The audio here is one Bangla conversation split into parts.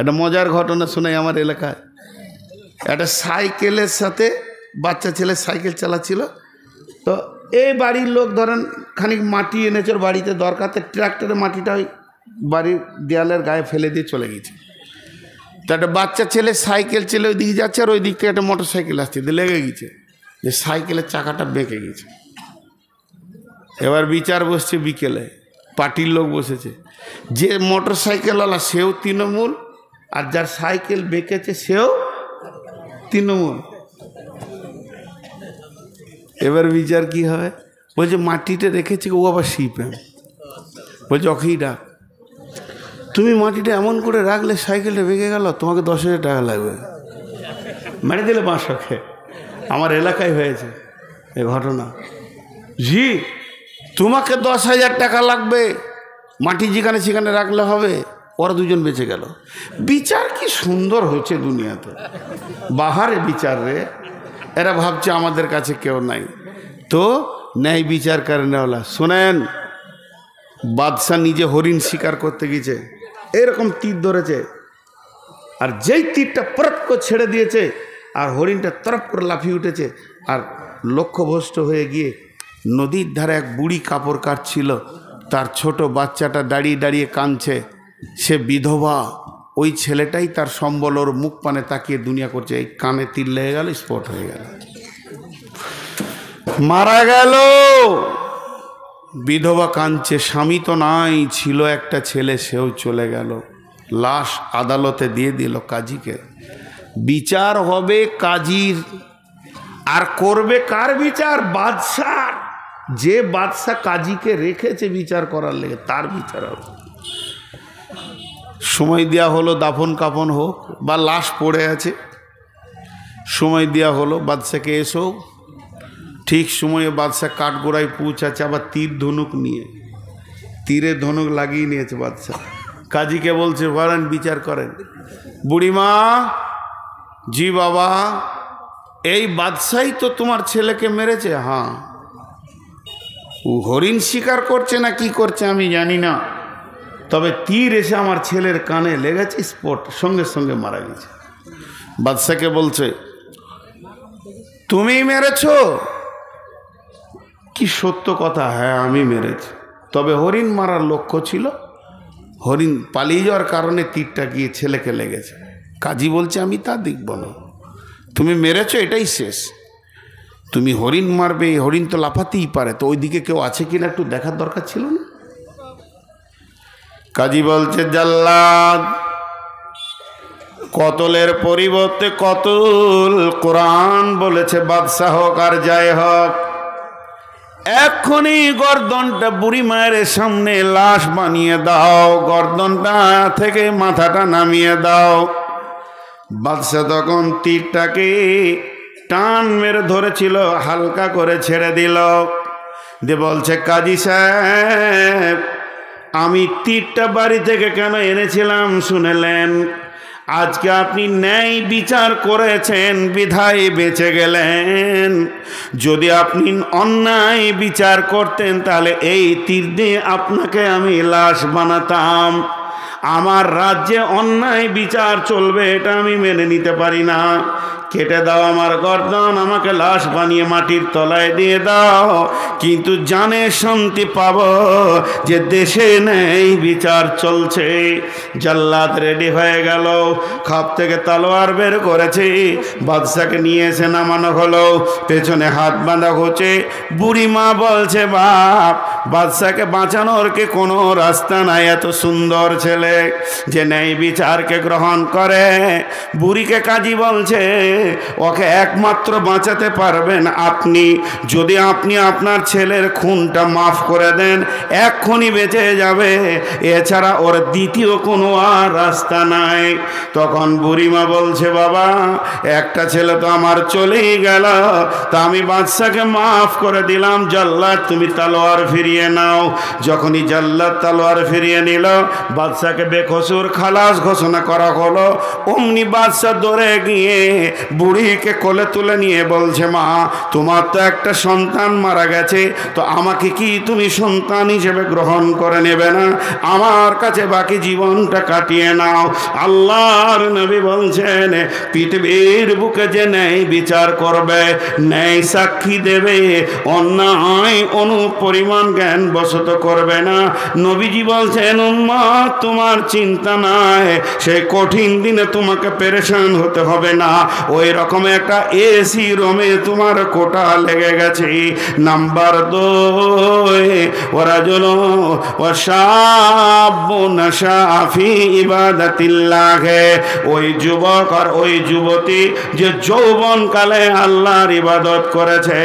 একটা মজার ঘটনা শোনাই। আমার এলাকায় একটা সাইকেলের সাথে বাচ্চা ছেলে সাইকেল চালাচ্ছিল। তো এই বাড়ির লোক ধরেন খানিক মাটি এনেছে ওর বাড়িতে দরকার, তো ট্রাক্টরে মাটিটা ওই বাড়ির দেয়ালের গায়ে ফেলে দিয়ে চলে গেছে। তো একটা বাচ্চা ছেলে সাইকেল চেলে ওই দিকে যাচ্ছে, আর ওই দিক থেকে একটা মোটর সাইকেল আসছে, লেগে গেছে যে সাইকেলের চাকাটা বেঁকে গেছে। এবার বিচার বসছে বিকেলে, পার্টির লোক বসেছে, যে মোটর সাইকেলওয়ালা সেও তৃণমূল, আর যার সাইকেল বেঁকেছে সেও তৃণমূল। এবার বিচার কি হয়? বলছে মাটিটা রেখেছে ও আবার সিপিএম। বলছে অখেই ডাক, তুমি মাটিটা এমন করে রাখলে সাইকেলটা বেঁকে গেল, তোমাকে 10,000 টাকা লাগবে। মেরে দিলে 500। আমার এলাকায় হয়েছে এ ঘটনা। জি, তোমাকে 10,000 টাকা লাগবে, মাটি যেখানে সেখানে রাখলে হবে। ওরা দুজন বেঁচে গেল। বিচার কি সুন্দর হয়েছে দুনিয়াতে, বাহারে বিচার রে। এরা ভাবছে আমাদের কাছে কেউ নাই, তো ন্যায় বিচার করে নেওয়ালা। শোনেন, বাদশাহ নিজে হরিণ শিকার করতে গেছে, এরকম তীর ধরেছে, আর যেই তীরটা পরপ করে ছেড়ে দিয়েছে, আর হরিণটা তরপ করে লাফিয়ে উঠেছে, আর লক্ষ্যভ্রষ্ট হয়ে গিয়ে নদীর ধারে এক বুড়ি কাপড় কাটছিল, তার ছোট বাচ্চাটা দাঁড়িয়ে দাঁড়িয়ে কাঁদছে, সে বিধবা। ওই ছেলেটাই তার সম্বল, ওর মুখ পানে তাকিয়ে দুনিয়া করছে, এই কানে তীর লেগে গেল, স্পট হয়ে গেল, মারা গেল। বিধবা কাঁদছে, স্বামী তো নাই, ছিল একটা ছেলে, সেও চলে গেল। লাশ আদালতে দিয়ে দিল কাজীকে। বিচার হবে কাজীর, আর করবে কার বিচার? বাদশাহ। যে বাদশাহ কাজীকে রেখেছে বিচার করার লেগে, তার বিচার হবে। সময় দেওয়া হলো, দাফন কাফন হোক, বা লাশ পড়ে আছে, সময় দেওয়া হলো বাদশাকে, এসো। ঠিক সময়ে বাদশাহ কাঠগোড়ায় পৌঁছাচ্ছে, আবার তীর ধনুক নিয়ে, তীরে ধনুক লাগিয়ে নিয়েছে বাদশাহ। কাজীকে বলছে বলেন, বিচার করেন। বুড়িমা, জি বাবা, এই বাদশাহই তো তোমার ছেলেকে মেরেছে। হ্যাঁ, ও হরিণ শিকার করছে না কি করছে আমি জানি না, তবে তীর এসে আমার ছেলের কানে লেগেছে, স্পট, সঙ্গে সঙ্গে মারা গেছে। বাদশাকে বলছে তুমি মেরেছ? কি সত্য কথা? হ্যাঁ আমি মেরেছি, তবে হরিণ মারার লক্ষ্য ছিল, হরিণ পালিয়ে যাওয়ার কারণে তীরটা গিয়ে ছেলেকে লেগেছে। কাজী বলছে আমি তা দেখব না, তুমি মেরেছ এটাই শেষ। তুমি হরিণ মারবে, হরিণ তো লাফাতেই পারে, তো ওইদিকে কেউ আছে কিনা একটু দেখার দরকার ছিল না? কাজী বলছে জাল্লাদ, কতলের পরিবর্তে কতল। কোরআন বলেছে বাদশাহ হোক আর যাই হোক, এক্ষুনি গর্দনটা বুড়ি মায়ের সামনে লাশ বানিয়ে দাও, গর্দনটা থেকে মাথাটা নামিয়ে দাও। বাদশাহ তখন তীরটাকে টান মেরে ধরেছিল, হালকা করে ছেড়ে দিল, দিয়ে বলছে কাজী সাহেব, আমি তীরটা বাড়ি থেকে কেন এনেছিলাম শুনেলেন? আজকে আপনি ন্যায় বিচার করেছেন বিধায় বেঁচে গেলেন। যদি আপনি অন্যায় বিচার করতেন তাহলে এই তীর দিয়ে আপনাকে আমি লাশ বানাতাম। আমার রাজ্যে অন্যায় বিচার চলবে, এটা আমি মেনে নিতে পারি না। কেটে দাও আমার গর্দন, আমাকে লাশ বানিয়ে মাটির তলায় দিয়ে দাও, কিন্তু জানে শান্তি পাব যে দেশে নেই বিচার চলছে। জাল্লাদ রেডি হয়ে গেল, খাপ থেকে তলোয়ার বের করেছে, বাদশাকে নিয়ে এসে নামানো হলো, পেছনে হাত বাঁধা হচ্ছে। বুড়ি মা বলছে বাপ, বাদশাকে বাঁচানোর কি কোনো রাস্তা নাই? এত সুন্দর ছেলে যে ন্যায় বিচারকে গ্রহণ করে। বুড়িকে কাজী বলছে ওকে একমাত্র বাঁচাতে পারবেন আপনি, যদি আপনি আপনার ছেলের খুনটা মাফ করে দেন, এক্ষুনি বেঁচে যাবে, এছাড়া ওর দ্বিতীয় কোনো আর রাস্তা নাই। তখন বুড়িমা বলছে বাবা, একটা ছেলে তো আমার চলেই গেল, তা আমি বাদশাকে মাফ করে দিলাম, জাল্লাদ তুমি তলোয়ার ফিরিয়ে নাও। যখনই জাল্লাদ তলোয়ার ফিরিয়ে নিল, বাদশাকে বেকসুর খালাস ঘোষণা করা হলো। অমনি বাদশা দৌড়ে গিয়ে বুড়িকে কোলে তুলে নিয়ে বলছে, মা তোমার তো একটা সন্তান মারা গেছে, তো আমাকে কি তুমি সন্তান হিসেবে গ্রহণ করে নেবে না? আমার কাছে বাকি জীবনটা কাটিয়ে নাও। আল্লাহর নবী বলছেন, পৃথিবীর বুকে যে ন্যায় বিচার করবে, ন্যায় সাক্ষী দেবে, অন্যায় অনুপরিমাণ জ্ঞান বশত করবে না। নবীজি বলছেন, উম্মত তোমার চিন্তা নাই, সেই কঠিন দিনে তোমাকে পেরেশান হতে হবে না। ওই রকম একটা এসি রুমে তোমার কোটা লেগে গেছে। নাম্বার 2, ওয়ারাজুল ওয়াশাবুন নাশাফি ইবাদাতিল্লাহ, ওই যুবক আর ওই যুবতী যে যৌবনকালে আল্লাহর ইবাদত করেছে,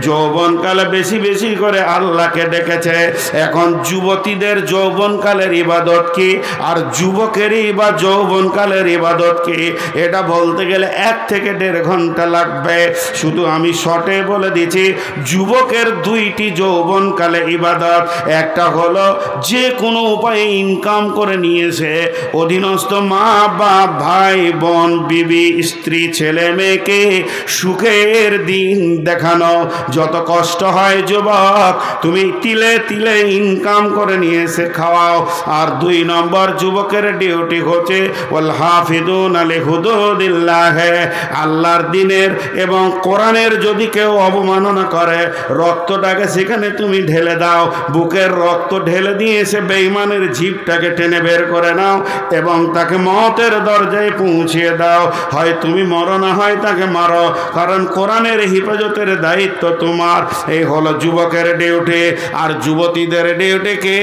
যৌবনকালে বেশি বেশি করে আল্লাহকে ডেকেছে। এখন যুবতীদের যৌবনকালের ইবাদত কি, আর যুবকেরই বা যৌবনকালের ইবাদত কি, এটা বলতে গেলে 1 থেকে 1.5 ঘন্টা লাগবে। শুধু আমি শর্টে বলে দিচ্ছি, যুবকের 2টি যৌবনকালে ইবাদত। একটা হলো যে কোনো উপায়ে ইনকাম করে নিয়েছে, অধীনস্থ মা বাপ ভাই বোন বিবি স্ত্রী ছেলে মেয়েকে সুখের দিন দেখানো। যত কষ্ট হয় যুবক, তুমি তিলে তিলে ইনকাম করে নিয়ে এসে খাওয়াও। আর 2 নম্বর যুবকের ডিউটি হচ্ছে ওয়াল হাফিজুনা লিহুদুদিল্লাহ, আল্লাহর দ্বীনের এবং কোরআনের যদি কেউ অবমাননা করে, রক্তটাকে সেখানে তুমি ঢেলে দাও। বুকের রক্ত ঢেলে দিয়ে এসে বেঈমানের জিভটাকে টেনে বের করে নাও এবং তাকে মওতের দরজায় পৌঁছিয়ে দাও। হয় তুমি মরো, না হয় তাকে মারো, কারণ কোরআনের হিফাজতের দায়িত্ব তোমার। এই হলো যুবকের ডিউটি। আর যুবতীদের ডিউটি কে?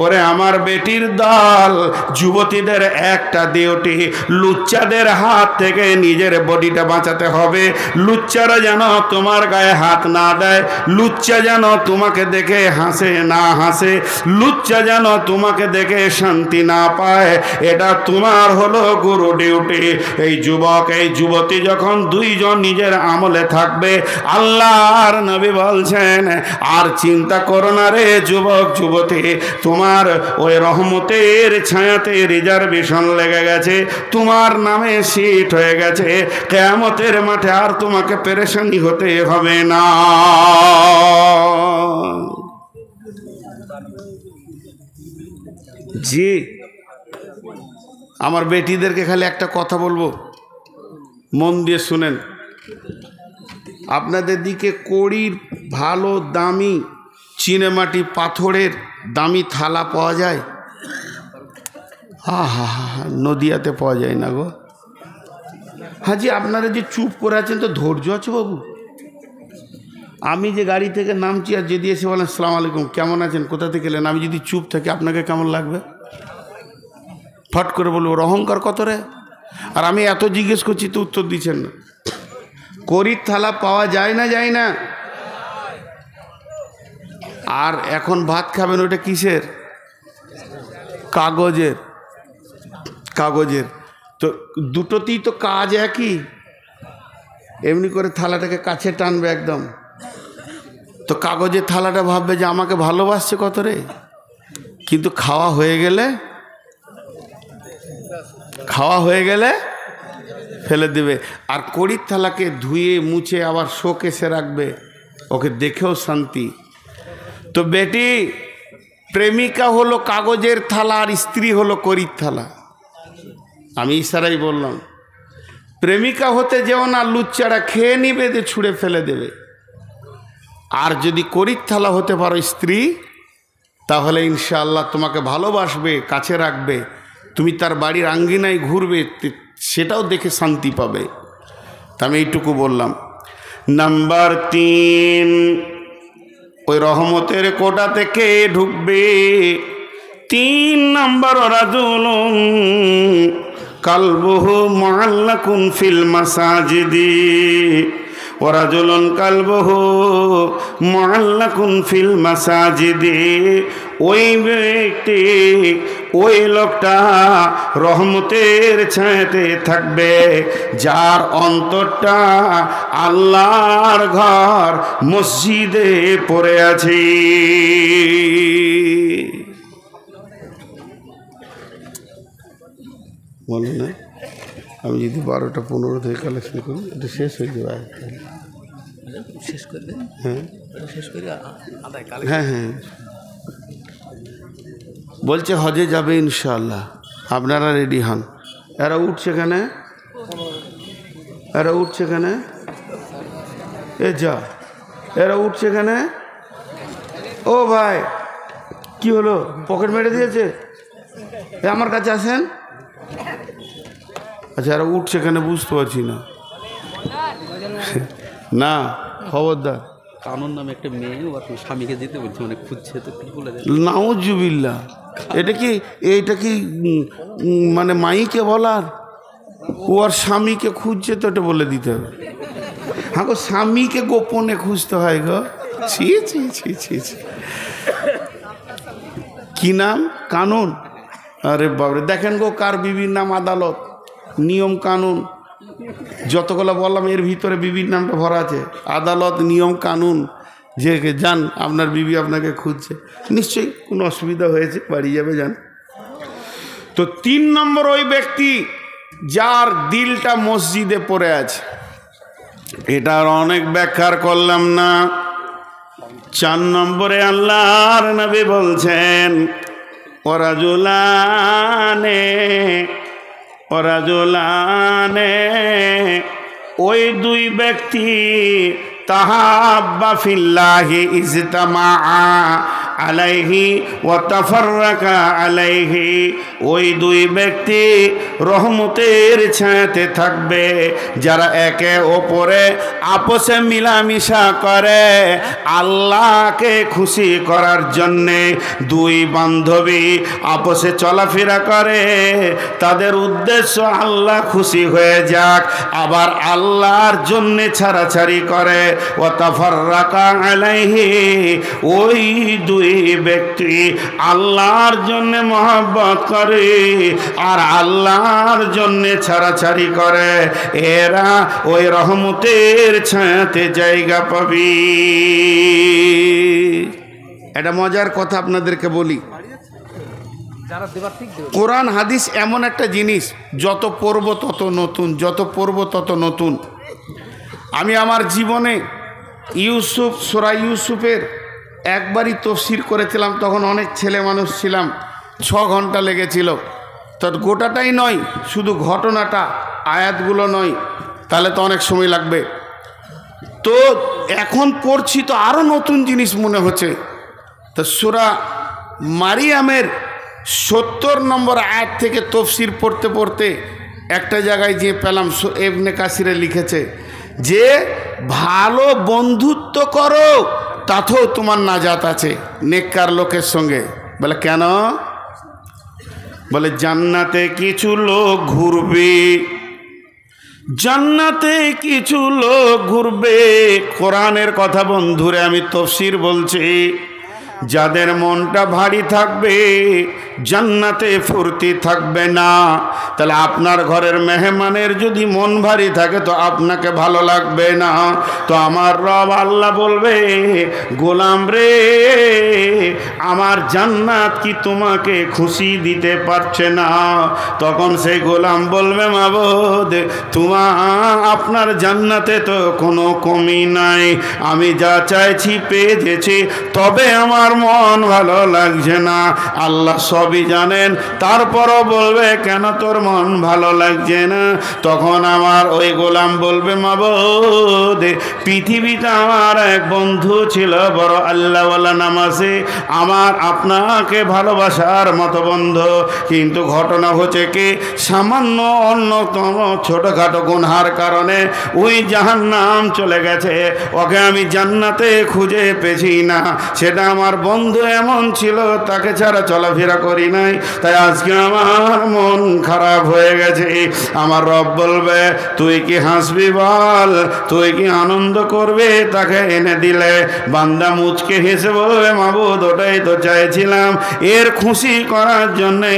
ওরে আমার বেটির দল, যুবতীদের একটা ডিউটি, লুচ্চাদের হাত থেকে নিজের বডিটা বাঁচাতে হবে। লুচ্চারা যেন তোমার গায়ে হাত না দেয়, লুচ্চা যেন তোমাকে দেখে হাসে না হাসে, লুচ্চা যেন তোমাকে দেখে শান্তি না পায়। এটা তোমার হলো গুরু ডিউটি। এই যুবক এই যুবতী যখন 2 জন নিজের আমলে থাকবে, আল্লাহর নবী বলছেন, আর চিন্তা করো না রে যুবক যুবতী, তোমার ওই রহমতের ছায়াতে রিজার্ভেশন লেগে গেছে, তোমার নামে সিট হয়ে গেছে। কিয়ামতের মাঠে আর তোমাকে পেরেশানি হতে হবে না। জি, আমার বেটিদেরকে খালি একটা কথা বলবো, মন দিয়ে শুনেন। আপনাদের দিকে কড়ির ভালো দামি চিনেমাটি পাথরের দামি থালা পাওয়া যায়? হা হা হা, নদিয়াতে পাওয়া যায় না গো। হাজি আপনারা যে চুপ করে আছেন, তো ধৈর্য আছে বাবু? আমি যে গাড়ি থেকে নামছি আর যদি এসে বলেন আসসালামু আলাইকুম, কেমন আছেন, কোথা থেকে এলেন, আমি যদি চুপ থাকি আপনাকে কেমন লাগবে? ফট করে বলবো ওর অহংকার কত রে। আর আমি এত জিজ্ঞেস করছি তো উত্তর দিচ্ছেন না। কড়ির থালা পাওয়া যায় না? যায় না? আর এখন ভাত খাবেন, ওটা কিসের? কাগজের। কাগজের তো দুটোতেই তো কাজ একই। এমনি করে থালাটাকে কাছে টানবে একদম, তো কাগজের থালাটা ভাববে যে আমাকে ভালোবাসছে কত রে, কিন্তু খাওয়া হয়ে গেলে ফেলে দেবে। আর কড়ির থালাকে ধুয়ে মুছে আবার শোকেসে রাখবে, ওকে দেখেও শান্তি। তো বেটি, প্রেমিকা হলো কাগজের থালা আর স্ত্রী হলো কড়ির থালা। আমি ইশারাই বললাম, প্রেমিকা হতে যেও না, লুচ্চারা খেয়ে নিবে, দিয়ে ছুঁড়ে ফেলে দেবে। আর যদি কড়ির থালা হতে পারো স্ত্রী, তাহলে ইনশাআল্লাহ তোমাকে ভালোবাসবে, কাছে রাখবে, তুমি তার বাড়ির আঙ্গিনায় ঘুরবে, সেটাও দেখে শান্তি পাবে। তা আমি এইটুকু বললাম। নাম্বার 3, ওই রহমতের কোটা থেকে ঢুকবে। 3 নাম্বার, রাজুলুন কালবুহু মুআল্লাকুন ফিল মাসাজিদি, ওয়ারাজুলুন কালবুহু মুআল্লাকুন ফিল মাসাজিদি। ওই ব্যক্তি, ওই লোকটা রহমতের ছায়াতে থাকবে যার অন্তরটা আল্লাহর ঘর মসজিদে পড়ে আছে। বলো না, আমি যদি 12:15 থেকে কালেকশন করি এটা শেষ হয়ে যাবে। শেষ করে দেন। হ্যাঁ শেষ করে হ্যাঁ হ্যাঁ বলছে হজে যাবে ইনশাআল্লাহ, আপনারা রেডি হন। এরা উঠছে কেনে, এরা উঠছে কেনে, এ যা এরা উঠছে কেনে। ও ভাই কি হলো, পকেট মেরে দিয়েছে? এ আমার কাছে আসেন। আচ্ছা এরা উঠছে কেন বুঝতে পারছি না। না খবরদার, কানুন নামে একটা মেয়ে ওর স্বামীকে যেতে বলছে, মানে খুঁজছে, তো কি বলে নাউজুবিল্লাহ। এটা কি মানে মাইকে বলার? ও আর স্বামীকে খুঁজছে তো এটা বলে দিতে হবে। হ্যাঁ গো, স্বামীকে গোপনে খুঁজতে হয় গো। ছি ছি ছি ছি ছি। কি নাম? কানুন। আরে বাবরে, দেখেন গো কার বিবির নাম আদালত, নিয়ম কানুন যতগুলো বললাম এর ভিতরে বিবির নামটা ভরা আছে। আদালত, নিয়ম কানুন, যে যান আপনার বিবি আপনাকে খুঁজছে, নিশ্চয়ই কোনো অসুবিধা হয়েছে, বাড়ি যাবে যান। তো 3 নম্বর ওই ব্যক্তি যার দিলটা মসজিদে পড়ে আছে। এটার অনেক ব্যাখ্যা করলাম না। 4 নম্বরে আল্লাহর নবী বলছেন ওরাজুলানে ওই 2 ব্যক্তি তাহাব্বা ফিল্লাহি ইজতামা আলাইহি ওয়া তাফাররাকা আলাইহি। ওই 2 ব্যক্তি রহমতের ছায়াতে থাকবে যারা একে অপরে আপসে মিলামিশা করে আল্লাহকে খুশি করার জন্যে। 2 বান্ধবী আপসে চলাফেরা করে, তাদের উদ্দেশ্য আল্লাহ খুশি হয়ে যাক, আবার আল্লাহর জন্যে ছাড়াছাড়ি করে। ওয়া তাফাররাকা আলাইহি, ওই 2 ব্যক্তি আল্লাহর জন্য মহব্বত করে আর আল্লাহর জন্য ছাড়াছাড়ি করে, এরা ওই রহমতের ছায়াতে জায়গা পাবে। এটা মজার কথা আপনাদেরকে বলি। কোরআন হাদিস এমন একটা জিনিস, যত পড়ব তত নতুন, যত পড়ব তত নতুন। আমি আমার জীবনে সূরা ইউসুফের একবারই তফসির করেছিলাম, তখন অনেক ছেলে মানুষ ছিলাম, 6 ঘন্টা লেগেছিল। তো গোটাটাই নয়, শুধু ঘটনাটা, আয়াতগুলো নয়, তাহলে তো অনেক সময় লাগবে। তো এখন পড়ছি তো আরও নতুন জিনিস মনে হচ্ছে। তো সূরা মারিয়ামের 70 নম্বর আয়াত থেকে তফসির পড়তে পড়তে একটা জায়গায় যে পেলাম, ইবনে কাসিরে লিখেছে যে ভালো বন্ধুত্ব করো তাতেও তোমার নাজাত আছে নেককার লোকের সঙ্গে। বলে কেন? বলে জান্নাতে কিছু লোক ঘুরবে, জান্নাতে কিছু লোক ঘুরবে। কোরআনের কথা বন্ধুরে আমি তফসির বলছি। যাদের মনটা ভারী থাকবে জান্নাতে ফুর্তি থাকবে না। তাহলে আপনার ঘরের মেহমানের যদি মন ভারী থাকে তো আপনাকে ভালো লাগবে না। তো আমার রব আল্লাহ বলবে, গোলাম রে, আমার জান্নাত কি তোমাকে খুশি দিতে পারছে না? তখন সেই গোলাম বলবে, মাবুদ, আপনার জান্নাতে তো কোনো কমি নাই, আমি যা চাইছি পেয়েছি, তবে আমার মন ভালো লাগছে না। আল্লাহ সবই জানেন, তারপরও বলবে কেন তোর মন ভালো লাগছে না? তখন আমার ওই গোলাম বলবে, মাবুদ, পৃথিবীতে আমার এক বন্ধু ছিল বড় আল্লাহওয়ালা নামাজি, আমার আপনাকে ভালোবাসার মতো বন্ধু, কিন্তু ঘটনা হচ্ছে কি, সামান্য অন্যতম ছোটখাটো গুনহার কারণে ওই জাহান্নাম চলে গেছে। ওকে আমি জান্নাতে খুঁজে পেছি না। সেটা আমার বন্ধু এমন ছিল, তাকে ছাড়া চলাফেরা করি নাই, তাই আজকে আমার মন খারাপ হয়ে গেছে। আমার রব বলবে, তুই কি হাসবি বল, তুই কি আনন্দ করবে তাকে এনে দিলে? বান্দা মুচকে হেসে বলবে, মাবুদ, ওটাই তো চাইছিলাম। এর খুশি করার জন্যে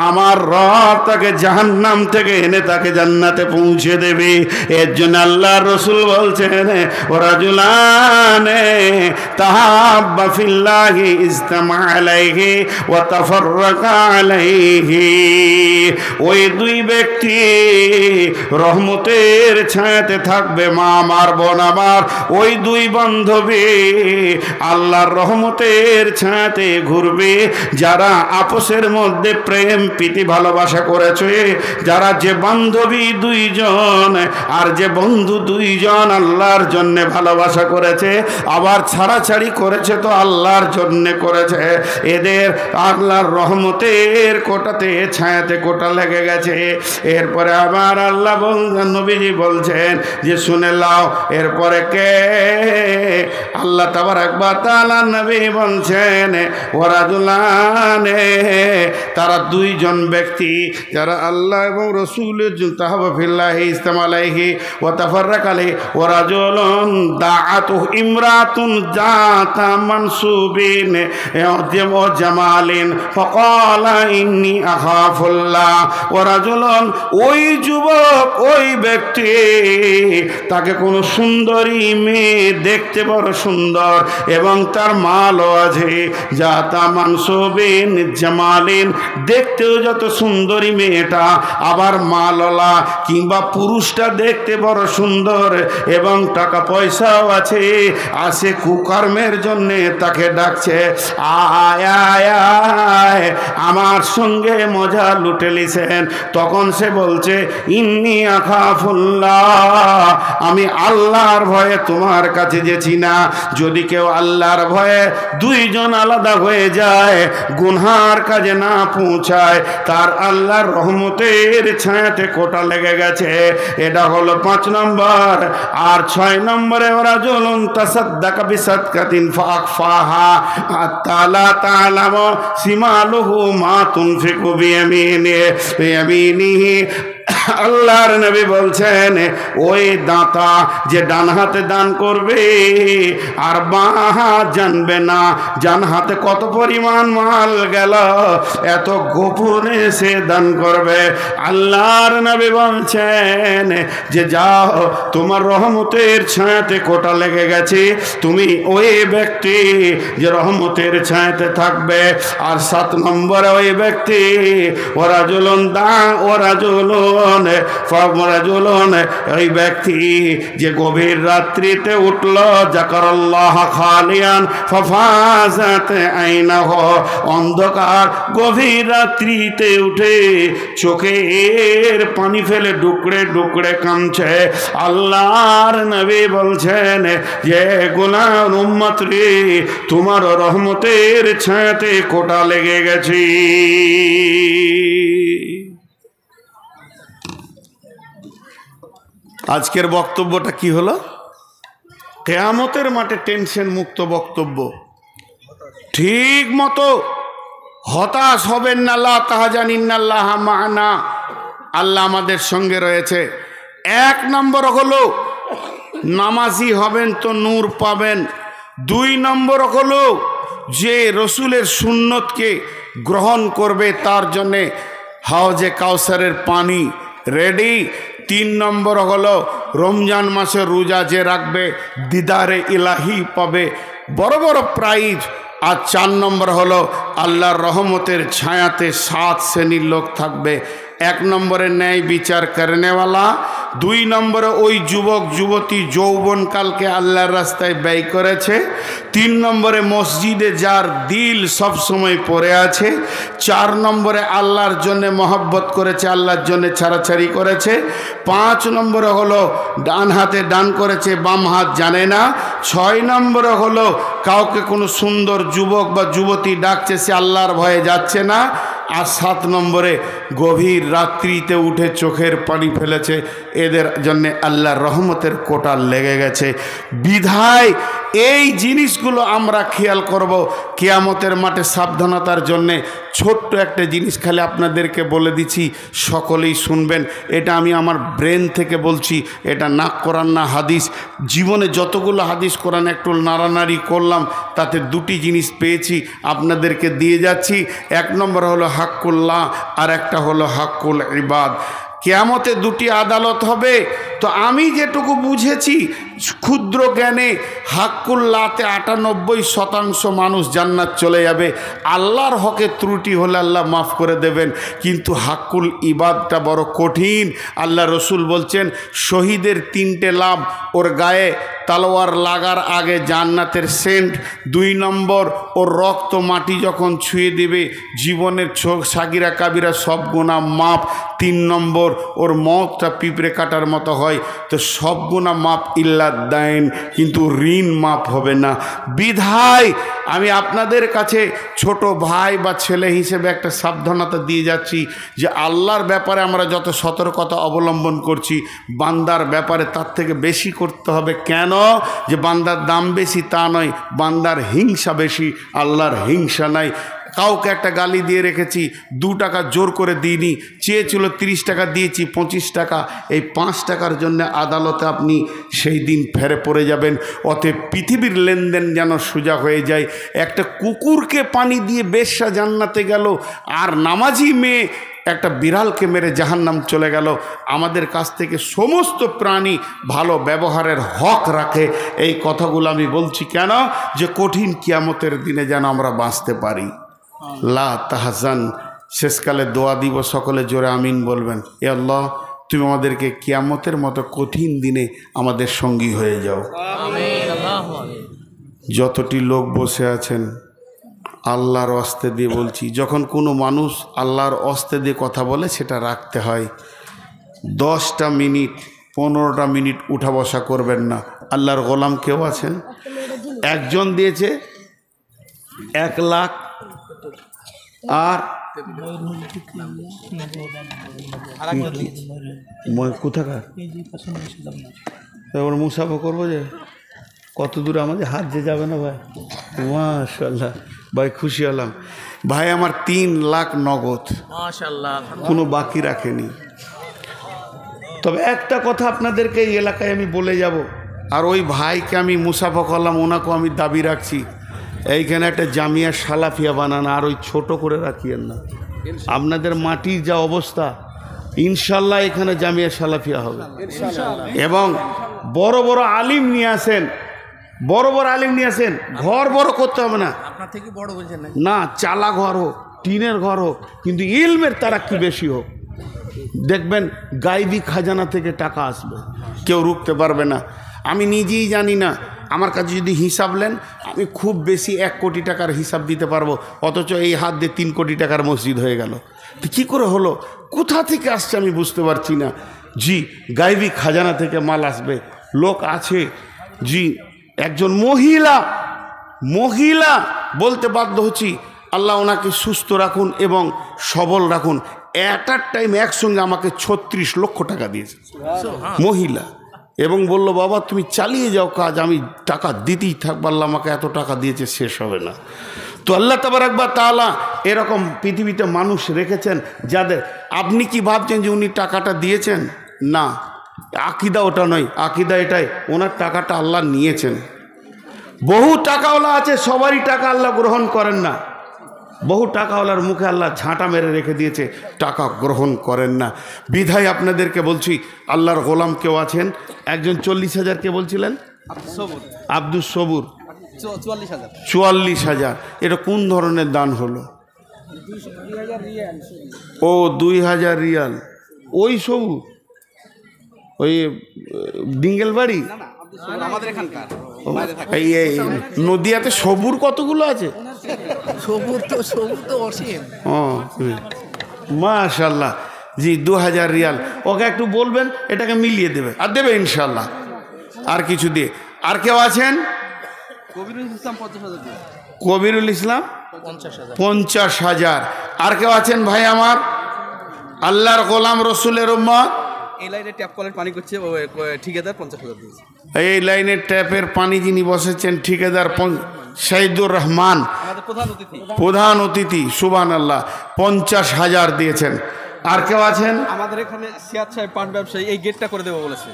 আমার রব তাকে জাহান্নাম থেকে এনে তাকে জান্নাতে পৌঁছে দেবে। এর জন্য আল্লাহর রাসূল বলছেন, ওরাজুলানে তাহাব্বা ফিল্লাহি ইজতামা আলাইহি ওয়া তাফাররাকা তাফাররাকা আলাইহি, ওই দুই ব্যক্তি রহমতের ছায়াতে থাকবে। মা আমার, বোন আমার, ওই দুই বান্ধবী আল্লাহর রহমতের ছায়াতে ঘুরবে। যারা আপসের মধ্যে প্রেম প্রীতি ভালোবাসা করেছে, যারা যে বান্ধবী দুইজন আর যে বন্ধু দুইজন আল্লাহর জন্য ভালোবাসা করেছে, আবার ছাড়াছাড়ি করেছে তো আল্লাহর জন্য করেছে, এদের আল্লাহর রহমতের কোটাতে ছায়াতে কোটা লেগে গেছে। এরপরে আবার আল্লাহ বলছেন, নবীজি বলছেন যে শুনে লাও, এরপরে কে? আল্লাহ তাবারাক ওয়া তাআলা নবী বলছেন ওয়ারাজুলানে, তারা দুইজন ব্যক্তি যারা আল্লাহ এবং রাসূলের জন্য তাহাবা ফিল্লাহি ইসতামালাইহি ওয়া তাফাররাকা আলাইহি, ওয়ারাজুলুন দাআতুহু ইমরাতুন জাতা মানসুবিন ওয়া জামালিন ফাকালা ইন্নী আখাফুল্লাহ। ওয়ারাজুলুন, ওই যুবক ওই ব্যক্তি, তাকে কোনো সুন্দরী মেয়ে দেখতে বড় সুন্দর এবং তার মালও আছে, জাতা মানসুবিন জামালিন, দেখতেও যত সুন্দরী মেয়েটা, আবার মালওয়ালা কিংবা পুরুষটা দেখতে বড় সুন্দর এবং টাকা পয়সাও আছে, আসে কুকর্মের জন্যে তাকে ডাকছে, আয় আয় আয় আমার সঙ্গে মজা লুটে লিছেন। তখন সে বলছে ইন্নী আখাফুল্লাহ, আমি আল্লাহর ভয়ে তোমার কাছে যেছি না। যদি কেউ আল্লাহর ভয়ে দুইজন আলাদা হয়ে যায়, গুনহার কাজে না পৌঁছায়, তার আল্লাহর রহমতের ছায়াতে কোটা লেগে গেছে। এটা হলো 5 নম্বর। আর 6 নম্বরে রাজুলুন তাসাদ্দাকা বিসাদকাতিন ফাআখফাহা হাত্তা লা তা'লামু শিমালুহু মা তুনফিকু বিয়ামিনিহি। আল্লাহর নবী বলছেন ওই দাতা যে ডান হাতে দান করবে আর বাঁ হাত জানবে না ডান হাতে কত পরিমাণ মাল গেল, এত গোপনে সে দান করবে। আল্লাহর নবী বলছেন যে যাও, তোমার রহমতের ছায়াতে কোটা লেগে গেছে, তুমি ওই ব্যক্তি যে রহমতের ছায়াতে থাকবে। আর 7 নম্বরে ওই ব্যক্তি ওরাজুলুন ওই ব্যক্তি যে গভীর রাত্রিতে উঠল, যাকারাল্লাহ খালিয়ান ফাফাজাত আইনাহু, অন্ধকার গভীর রাত্রিতে উঠে চোখের পানি ফেলে ডুকরে ডুকরে কাঁদছে। আল্লাহর নবী বলছেন যে গুনার উম্মত রে, তোমার রহমতের ছায়াতে কোটা লেগে গেছে। আজকের বক্তব্যটা কি হলো? কিয়ামতের মাঠে টেনশন মুক্ত বক্তব্য। ঠিক মতো হতাশ হবেন না, লা তাহজানিন্নাল্লাহ মা'ানা, আল্লাহ আমাদের সঙ্গে রয়েছে। 1 নম্বর হলো নামাজি হবেন তো নূর পাবেন। 2 নম্বর হলো যে রসুলের সুন্নতকে গ্রহণ করবে তার জন্যে হাউজে কাউসারের পানি রেডি। 3 নম্বর হলো রমজান মাসে রোজা যে রাখবে দিদারে ইলাহি পাবে, বড় বড় প্রাইজ। আর 4 নম্বর হলো আল্লাহর রহমতের ছায়াতে 7 শ্রেণীর লোক থাকবে। 1 নম্বরে ন্যায় বিচার করেনেওয়ালা, 2 নম্বরে ওই যুবক যুবতী যৌবনকালকে আল্লাহর রাস্তায় ব্যয় করেছে, 3 নম্বরে মসজিদে যার দিল সব সময় পড়ে আছে, 4 নম্বরে আল্লাহর জন্য মহব্বত করেছে, আল্লাহর জন্য ছাড়াছাড়ি করেছে, 5 নম্বরে হলো ডান হাতে দান করেছে, বাম হাত জানে না, 6 নম্বরে হলো কাউকে কোনো সুন্দর যুবক বা যুবতী ডাকছে, সে আল্লাহর ভয়ে যাচ্ছে না, আর 7 নম্বরে গভীর রাত্রিতে উঠে চোখের পানি ফেলেছে। এদের জন্যে আল্লাহর রহমতের কোটা লেগে গেছে। বিধায় এই জিনিসগুলো আমরা খেয়াল করব কিয়ামতের মাঠে সাবধানতার জন্যে। ছোট্ট একটা জিনিস খালি আপনাদেরকে বলে দিচ্ছি, সকলেই শুনবেন। এটা আমি আমার ব্রেন থেকে বলছি, এটা না কোরআন না হাদিস। জীবনে যতগুলো হাদিস কোরআন একটু নাড়ানাড়ি করলাম, তাতে 2টি জিনিস পেয়েছি, আপনাদেরকে দিয়ে যাচ্ছি। 1 নম্বর হলো হাক্কুল্লাহ আর একটা হলো হাক্কুল ইবাদ। কিয়ামতে 2টি আদালত হবে। তো আমি যেটুকু বুঝেছি ক্ষুদ্র জ্ঞানে হাক্কুল্লাতে 98% মানুষ জান্নাত চলে যাবে, আল্লাহর হকে ত্রুটি হলে আল্লাহ মাফ করে দেবেন, কিন্তু হাক্কুল ইবাদটা বড় কঠিন। আল্লাহ রসুল বলছেন শহীদের 3টে লাভ, ওর গায়ে তলোয়ার লাগার আগে জান্নাতের সেন্ট, 2 নম্বর ওর রক্ত মাটি যখন ছুঁয়ে দেবে জীবনের সাগিরা কাবিরা সব গুনাহ মাপ, 3 নম্বর ওর মতটা পিঁপড়ে কাটার মতো হয়। তো সব গুনাহ মাপ ইল্লা দাইন, কিন্তু ঋণ মাপ হবে না। বিধায় আমি আপনাদের কাছে ছোট ভাই বা ছেলে হিসেবে একটা সাবধানতা দিয়ে যাচ্ছি যে আল্লাহর ব্যাপারে আমরা যত সতর্কতা অবলম্বন করছি, বান্দার ব্যাপারে তার থেকে বেশি করতে হবে। কেন? যে বান্দার দাম বেশি তা নয়, বান্দার হিংসা বেশি, আল্লাহর হিংসা নাই। কাউকে একটা গালি দিয়ে রেখেছি, 2 টাকা জোর করে দিইনি, চেয়েছিল 30 টাকা দিয়েছি 25 টাকা, এই 5 টাকার জন্য আদালতে আপনি সেই দিন ফেরে পড়ে যাবেন। অতএব পৃথিবীর লেনদেন যেন সোজা হয়ে যায়। একটা কুকুরকে পানি দিয়ে বেশ্যা জান্নাতে গেল, আর নামাজি মেয়ে একটা বিড়ালকে মেরে জাহান্নাম চলে গেল। আমাদের কাছ থেকে সমস্ত প্রাণী ভালো ব্যবহারের হক রাখে। এই কথাগুলো আমি বলছি কেন? যে কঠিন কিয়ামতের দিনে যেন আমরা বাঁচতে পারি। লা তাহজান, শেষকালে দোয়া দিব, সকলে জোরে আমিন বলবেন। এ আল্লাহ, তুমি আমাদেরকে কিয়ামতের মতো কঠিন দিনে আমাদের সঙ্গী হয়ে যাও। যতটি লোক বসে আছেন আল্লাহর অস্তে দিয়ে বলছি, যখন কোনো মানুষ আল্লাহর অস্তে দিয়ে কথা বলে সেটা রাখতে হয়। 10টা মিনিট 15টা মিনিট উঠা বসা করবেন না। আল্লাহর গোলাম কেউ আছেন, একজন দিয়েছে 1 লাখ, আর কোথাকার এবার মুসাফা করবো যে কত দূর আমাদের হাত যে যাবে না ভাই। মাশাআল্লাহ ভাই, খুশি হলাম ভাই। আমার 3 লাখ নগদ, মাশাআল্লাহ, কোনো বাকি রাখেনি। তবে একটা কথা আপনাদেরকে এই এলাকায় আমি বলে যাব, আর ওই ভাইকে আমি মুসাফা করলাম, ওনাকেও আমি দাবি রাখছি, এইখানে একটা জামিয়া সালাফিয়া বানান, আর ওই ছোট করে রাখিয়েন না। আপনাদের মাটির যা অবস্থা, ইনশাল্লাহ এখানে জামিয়া সালাফিয়া হবে। এবং বড় বড় আলিম নিয়ে আসেন, বড় বড় আলিম নিয়ে আসেন। ঘর বড় করতে হবে না, আপনার থেকে বড় বলছেন না, চালা ঘর হোক, টিনের ঘর হোক, কিন্তু ইলমের তারাক্কি বেশি হোক। দেখবেন গাইবি খাজানা থেকে টাকা আসবে, কেউ রুখতে পারবে না। আমি নিজেই জানি না, আমার কাছে যদি হিসাব নেন আমি খুব বেশি 1 কোটি টাকার হিসাব দিতে পারবো, অথচ এই হাত দিয়ে 3 কোটি টাকার মসজিদ হয়ে গেল। তো কী করে হলো, কোথা থেকে আসছে আমি বুঝতে পারছি না। জি, গাইবি খাজানা থেকে মাল আসবে, লোক আছে। জি, একজন মহিলা বলতে বাধ্য হচ্ছি, আল্লাহ ওনাকে সুস্থ রাখুন এবং সবল রাখুন। অ্যাট আ টাইম একসঙ্গে আমাকে 36 লক্ষ টাকা দিয়েছে মহিলা, এবং বলল বাবা তুমি চালিয়ে যাও কাজ, আমি টাকা দিতেই থাকবো, আল্লাহ আমাকে এত টাকা দিয়েছে, শেষ হবে না। তো আল্লাহ তাবারাক ওয়া তাআলা এরকম পৃথিবীতে মানুষ রেখেছেন যাদের, আপনি কি ভাবছেন যে উনি টাকাটা দিয়েছেন? না, আকিদা ওটা নয়, আকিদা এটাই, ওনার টাকাটা আল্লাহ নিয়েছেন। বহু টাকাওয়ালা আছে, সবারই টাকা আল্লাহ গ্রহণ করেন না। বহু টাকাওয়ালার মুখে আল্লাহ ঝাঁটা মেরে রেখে দিয়েছে, টাকা গ্রহণ করেন না। বিধায় আপনাদেরকে বলছি, আল্লাহর গোলাম কেউ আছেন, একজন 40,000 কে বলছিলেন, আব্দুস সবুর 44,000। এটা কোন ধরনের দান হলো? ও 2000 রিয়াল। ওই সবুর, ওই ডিঙ্গেল বাড়ি, এই নদিয়াতে সবুর কতগুলো আছে? মাশাআল্লাহ। জি, 2000 রিয়াল। ওকে একটু বলবেন এটাকে মিলিয়ে দেবে, আর দেবে ইনশাল্লাহ। আর কিছু দিয়ে, আর কেউ আছেন? কবিরুল ইসলাম 50,000। আর কেউ আছেন ভাই আমার, আল্লাহর গোলাম রসুলের উম্মত? এই লাইনের ট্যাপ কলের পানি করছে ঠিকাদার 50,000 দিয়েছে। এই লাইনের ট্যাপের পানি যিনি বসেছেন ঠিকাদার শাহিদুর রহমান, প্রধান অতিথি, সুবহানাল্লাহ, 50,000 দিয়েছেন। আর কেউ আছেন? আমাদের এখানে সিয়াদ সাহেব পাট ব্যবসায়ী, এই গেটটা করে দেবো বলেছে।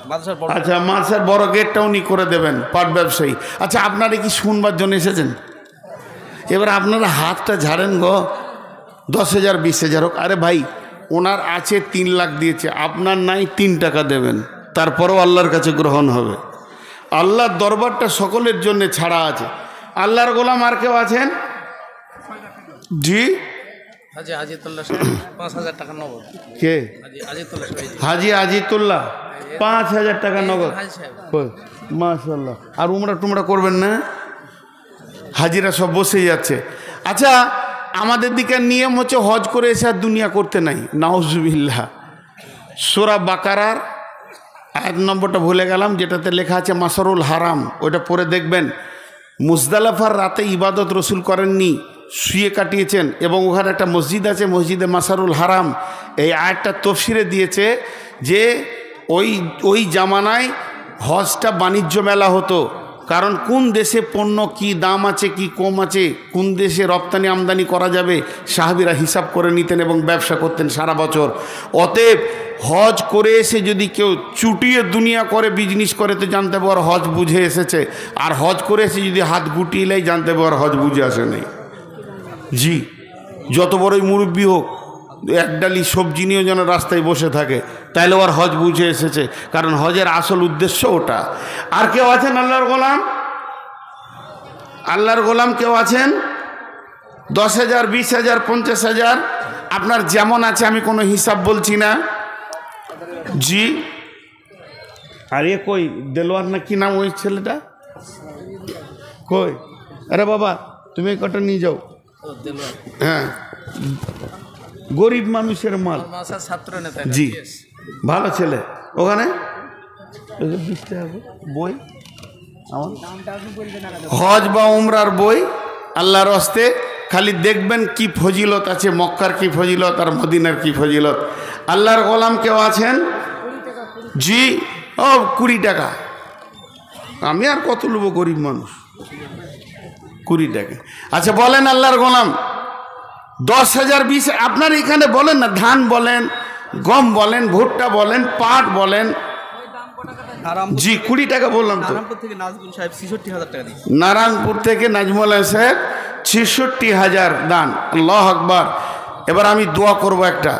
আচ্ছা, মাদ্রাসার বড় গেটটা উনি করে দেবেন, পাট ব্যবসায়ী। আচ্ছা, আপনারা কি শুনবার জন্য এসেছেন? এবার আপনারা হাতটা ঝাড়েন গো, 10,000 20,000 হোক। আরে ভাই, ওনার আছে 3 লাখ দিয়েছে, আপনার নাই 3 টাকা দেবেন। তারপরেও আল্লাহর কাছে গ্রহণ হবে। আল্লাহর দরবারটা সকলের জন্য ছাড়া আছে। আল্লাহর গোলাম আর কেউ আছেন? জি, হাজি আজিতুল্লাহ 5,000 টাকা নগদ। কে? হাজি হাজি আজিতুল্লাহ আজিতুল্লাহ 5,000 টাকা নগদ। হাজি সাহেব মাশাআল্লাহ। আর উমরা টুমরা করবেন না? হাজিরা সব বসেই যাচ্ছে। আচ্ছা, আমাদের দিকে নিয়ম হচ্ছে হজ করে এসে আর দুনিয়া করতে নাই। নাউজুবিল্লাহ। সূরা বাকারার আয়াত নম্বরটা ভুলে গেলাম, যেটাতে লেখা আছে মাসরুল হারাম, ওইটা পড়ে দেখবেন। মুজদালিফার রাতে ইবাদত রসুল করেননি, শুয়ে কাটিয়েছেন, এবং ওখানে একটা মসজিদ আছে, মসজিদে মাসারুল হারাম। এই আয়াতটা তফসিরে দিয়েছে যে ওই জামানায় হজটা বাণিজ্য মেলা হতো। কারণ কোন দেশে পণ্য কি দাম আছে, কি কম আছে, কোন দেশে রপ্তানি আমদানি করা যাবে, সাহাবীরা হিসাব করে নিতেন এবং ব্যবসা করতেন সারা বছর। অতএব হজ করে এসে যদি কেউ চুটিয়ে দুনিয়া করে বিজনেস করে তো জানতে পার হজ বুঝে এসেছে, আর হজ করে এসে যদি হাত গুটিয়ে নেয় জানতে পার হজ বুঝে আসে নেই। জি, যত বড়ই মুরব্বী হোক, এক ডালি সবজি নিয়েও যেন রাস্তায় বসে থাকে, তাইলে ওর হজ বুঝে এসেছে, কারণ হজের আসল উদ্দেশ্য ওটা। আর কেউ আছেন আল্লাহর গোলাম? আল্লাহর গোলাম কেউ আছেন? 10,000, 20,000, 50,000, আপনার যেমন আছে, আমি কোনো হিসাব বলছি না। জি, আর এ কই দেলোয়ার না কি নাম ওই ছেলেটা কই? আরে বাবা, তুমি কটা নিয়ে যাও। হ্যাঁ, গরিব মানুষের মাল। ছাত্র নেতা। জি, ভালো ছেলে। ওখানে বই আমার হজ বা উমরার বই আল্লাহর হস্তে, খালি দেখবেন কি ফজিলত আছে, মক্কার কি ফজিলত আর মদিনার কি ফজিলত। আল্লাহর গোলাম কেউ আছেন? জি, ও 20 টাকা। আমি আর কত নেবো, গরিব মানুষ, 20 টাকা। আচ্ছা বলেন আল্লাহর গোলাম, 10,000, 20, আপনার এখানে বলেন না, ধান বলেন, গম বলেন, ভুট্টা বলেন, পাট বলেন। জি, 20 টাকা বললাম তো। নারায়ণপুর থেকে নাজমুল সাহেব 66,000 টাকা দিয়েছে। নারায়ণপুর থেকে নাজমুল সাহেব 66,000 দান। আল্লাহু আকবার। এবার আমি দোয়া করব একটা,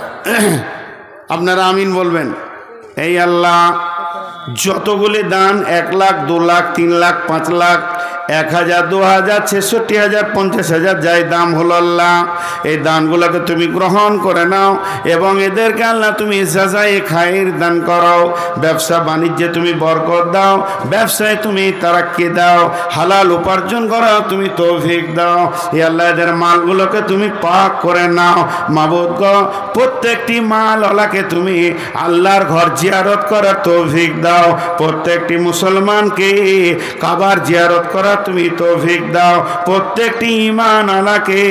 আপনারা আমিন বলবেন। এই আল্লাহ, যতগুলি দান, 1 লাখ, 2 লাখ, 3 লাখ, 5 লাখ, 1,000, 2,000, 66,000, 50,000 যাই দাম হলো আল্লাহ, এই দানগুলোকে তুমি গ্রহণ করে নাও এবং এদেরকে আল্লাহ তুমি জাযায়ে খায়র দান করো। ব্যবসা বাণিজ্যে তুমি বরকত দাও, ব্যবসায় তুমি তারাক্কি দাও, হালাল উপার্জন করো তুমি তৌফিক দাও। হে আল্লাহ, এদের মালগুলোকে তুমি পাক করে নাও। মাবুদ গো, প্রত্যেকটি মালওয়ালাকে তুমি আল্লাহর ঘর জিয়ারত করার তৌফিক দাও। প্রত্যেকটি মুসলমানকে কাবার জিয়ারত করার তুমি তৌফিক দাও। প্রত্যেকটি ঈমান আলাকে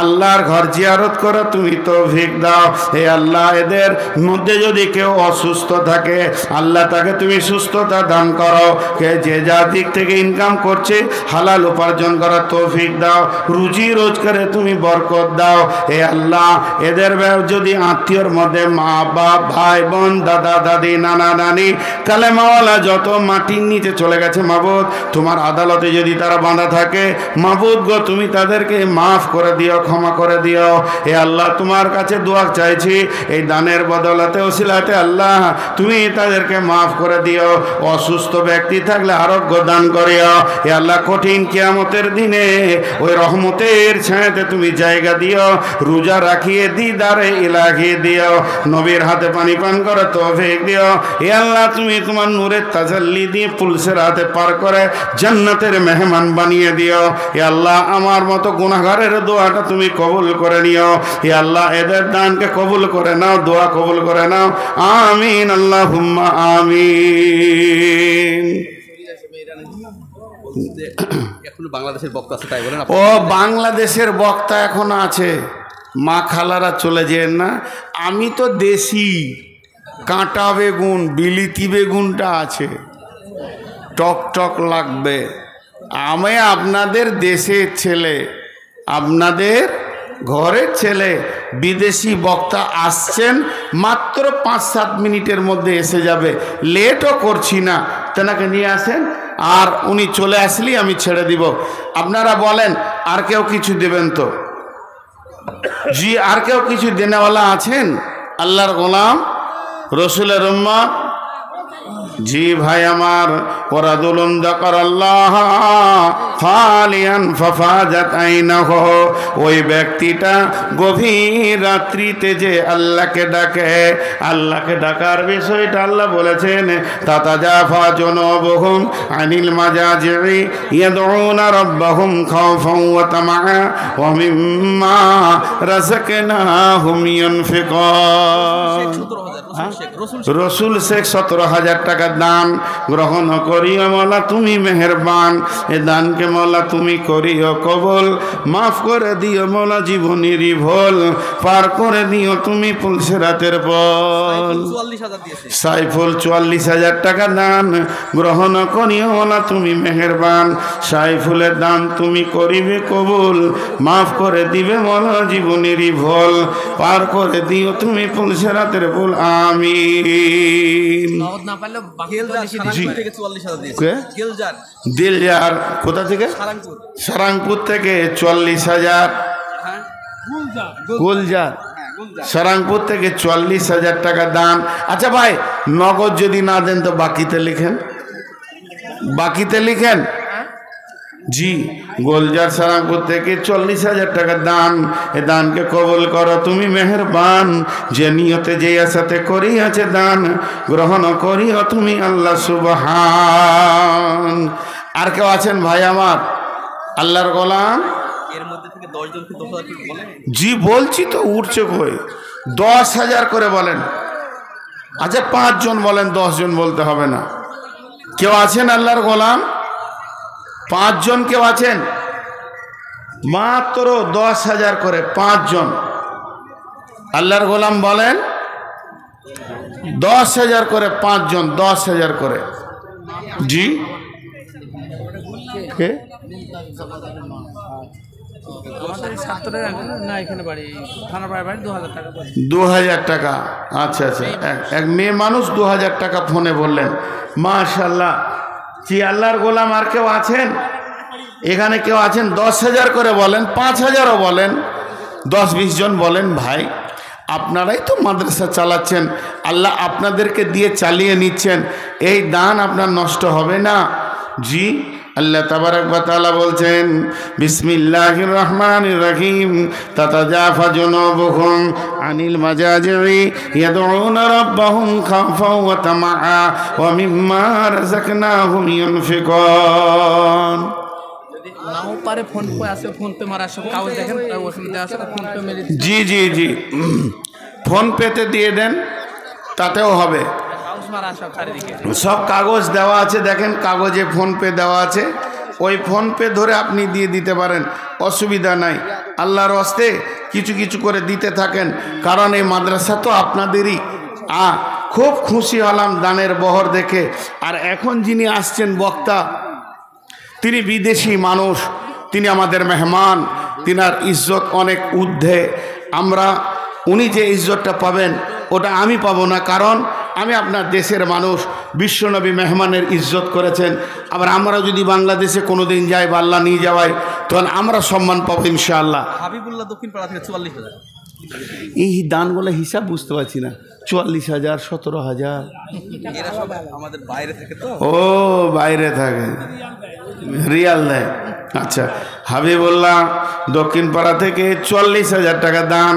আল্লাহর ঘর জিয়ারত করা তুমি তৌফিক দাও। হে আল্লাহ, এদের মধ্যে যদি কেউ অসুস্থ থাকে, আল্লাহ তাকে তুমি সুস্থতা দান করো। কে যে যা দিক থেকে ইনকাম করছে, হালাল উপার্জন করার তৌফিক দাও। রুজি রোজগারে তুমি বরকত দাও। হে আল্লাহ, এদের যদি আত্মীয়র মধ্যে মা বাপ, ভাই বোন, দাদা দাদি, নানা নানি, কালেমাওয়ালা যত মাটির নিচে চলে গেছে মাবুদ, তোমার আদালতে যদি তারা বাঁধা থাকে, মাবুদ গো, তুমি তাদেরকে মাফ করে দিও, ক্ষমা করে দিও। হে আল্লাহ, তোমার কাছে দোয়া চাইছি, এই দানের বদলাতে ওসিলাতে আল্লাহ তুমি তাদেরকে মাফ করে দিও। অসুস্থ ব্যক্তি থাকলে আরোগ্য দান করিও। হে আল্লাহ, কঠিন কিয়ামতের দিনে ওই রহমতের ছায়াতে তুমি জায়গা দিও। রোজা রাখিয়ে দিদারে ইলাহি দিও। নবীর হাতে পানি পান করে তৌফিক দিও। হে আল্লাহ, তুমি তোমার নূরের তাজাল্লি দিয়ে পুলসের হাতে পার করে জান্নাতের মেহমান বানিয়ে দিও। হে আল্লাহ, আমার মতো গুনাহগারের দোয়াটা তুমি কবুল করে নিও। হে আল্লাহ, এদের দানকে কবুল করে নাও, দোয়া কবুল করে নাও। আমিন, আল্লাহুম্মা আমিন। এখন বাংলাদেশের বক্তা আছে, তাই বলেন? ও, বাংলাদেশের বক্তা এখন আছে, মা খালারা চলে যেন না। আমি তো দেশি কাঁটা বেগুন, বিলিতি বেগুনটা আছে, টক টক লাগবে। আমি আপনাদের দেশের ছেলে, আপনাদের ঘরের ছেলে। বিদেশি বক্তা আসছেন, মাত্র 5-7 মিনিটের মধ্যে এসে যাবে, লেটও করছি না। তেনাকে নিয়ে আসেন, আর উনি চলে আসলেই আমি ছেড়ে দিব। আপনারা বলেন, আর কেউ কিছু দেবেন তো? জি, আর কেউ কিছু দেনেওয়ালা আছেন? আল্লাহর গোলাম, রসুলের উম্মত। জি ভাই আমার, ওরাদুলুন যাকারাল্লাহ খালিয়ান ফাফাজাত আইনাহু, ওই ব্যক্তিটা গভীর রাত্রিতে যে আল্লাহকে ডাকে, আল্লাহকে ডাকার বিষয়টা আল্লাহ বলেছেন তাতাজাফা জুনুবুহুম আনিল মাজাজি'i ইয়াদউনা রাব্বাহুম খাওফান ওয়া তামাআ ওয়া মিম্মা রাযাকনাহুম ইউনফিকুন। রসুল শেখ 17,000 টাকা দান গ্রহণ করিও মৌলা তুমি মেহেরবান, এ দানকে মৌলা তুমি করিও কবুল, মাফ করে দিও মৌলা জীবনেরই ভুল, পার করে দিও তুমি পুলসিরাতের পল। সাইফুল 44,000 টাকা দান গ্রহণ করিও মৌলা তুমি মেহেরবান, সাইফুলের দান তুমি করিবে কবুল, মাফ করে দিবে মৌলা জীবনেরই ভুল, পার করে দিও তুমি পুলসিরাতের পল। আমিন। দিলজার কোথা থেকে? সারাংপুর থেকে 40,000। গুলজার সারাংপুর থেকে 40,000 টাকা দান। আচ্ছা ভাই, নগদ যদি না দেন তো বাকিতে লিখেন, বাকিতে লিখেন। জি, গোলজার সারাংপুর থেকে 40,000 টাকা দান, এ দানকে কবুল করো তুমি মেহেরবান, যে নিয়তে যে আশাতে করিয়াছে দান গ্রহণ করিও তুমি আল্লাহ সুবহান। আর কেউ আছেন ভাই আমার আল্লাহর গোলাম? এর মধ্যে থেকে 10 জনকে 10,000 টাকা বলেন। জি বলছি তো, উঠছে কই? 10,000 করে বলেন। আচ্ছা 5 জন বলেন, 10 জন বলতে হবে না। কেউ আছেন আল্লাহর গোলাম? 5 জন কেউ আছেন? মাত্র 10,000 করে 5 জন আল্লাহর গোলাম বলেন। 10,000 করে 5 জন, 10,000 করে। জি কে? আমাদের ছাত্রের না, এখানে বাড়ি থানাপাড়া বাড়ি 2,000 টাকা। 2,000 টাকা। আচ্ছা আচ্ছা, এক মেয়ে মানুষ 2,000 টাকা ফোনে বললেন। মাশাআল্লাহ। জি আল্লাহর গোলাম আর কেউ আছেন এখানে? কেউ আছেন? 10,000 করে বলেন, 5,000ও বলেন, 10-20 জন বলেন। ভাই আপনারাই তো মাদ্রাসা চালাচ্ছেন, আল্লাহ আপনাদেরকে দিয়ে চালিয়ে নিচ্ছেন, এই দান আপনার নষ্ট হবে না। জি আল্লাহ তাবারক ওয়া তাআলা বলছেন বিসমিল্লাহির রহমানির রহিম, তাতাজাফা জুনুবুহুম আনিল মাজাজি'i ইয়াদউনা রাব্বাহুম খাওফান ওয়া তামাআ ওয়া মিম্মা রাযাকনাহুম ইউনফিকুন। যদি নাও পারে ফোন পে আছে, ফোন পে মারা সব কাগজ দেখেন, ওখানে দেওয়া আছে, ফোন পে মেরে। জি জি জি, ফোন পেতে দিয়ে দেন, তাতেও হবে। সব কাগজ দেওয়া আছে, দেখেন কাগজে ফোন পে দেওয়া আছে, ওই ফোন পে ধরে আপনি দিয়ে দিতে পারেন, অসুবিধা নাই। আল্লাহর হস্তে কিছু কিছু করে দিতে থাকেন, কারণ এই মাদ্রাসা তো আপনাদেরই। খুব খুশি হলাম দানের বহর দেখে। আর এখন যিনি আসছেন বক্তা, তিনি বিদেশি মানুষ, তিনি আমাদের মেহমান, তিনার ইজ্জত অনেক ঊর্ধ্বে। উনি যে ইজ্জতটা পাবেন ওটা আমি পাবো না, কারণ আমি আপনার দেশের মানুষ। বিশ্বনবী মেহমানের ইজ্জত করেছেন। আবার আমরা যদি বাংলাদেশে কোনো দিন যাই বা আল্লাহ নিয়ে যাওয়াই, তখন আমরা সম্মান পাবো ইনশাআল্লাহ। হাবিবুল্লাহ দক্ষিণ পাড়া থেকে 44,000। এই দানগুলো হিসাব বুঝতে পারছি না। 44,000, 17,000। এরা সব আমাদের বাইরে থাকে তো। ও বাইরে থাকে, রিয়াল দেয়। আচ্ছা, হাবিবুল্লাহ দক্ষিণ পাড়া থেকে 40,000 টাকা দান।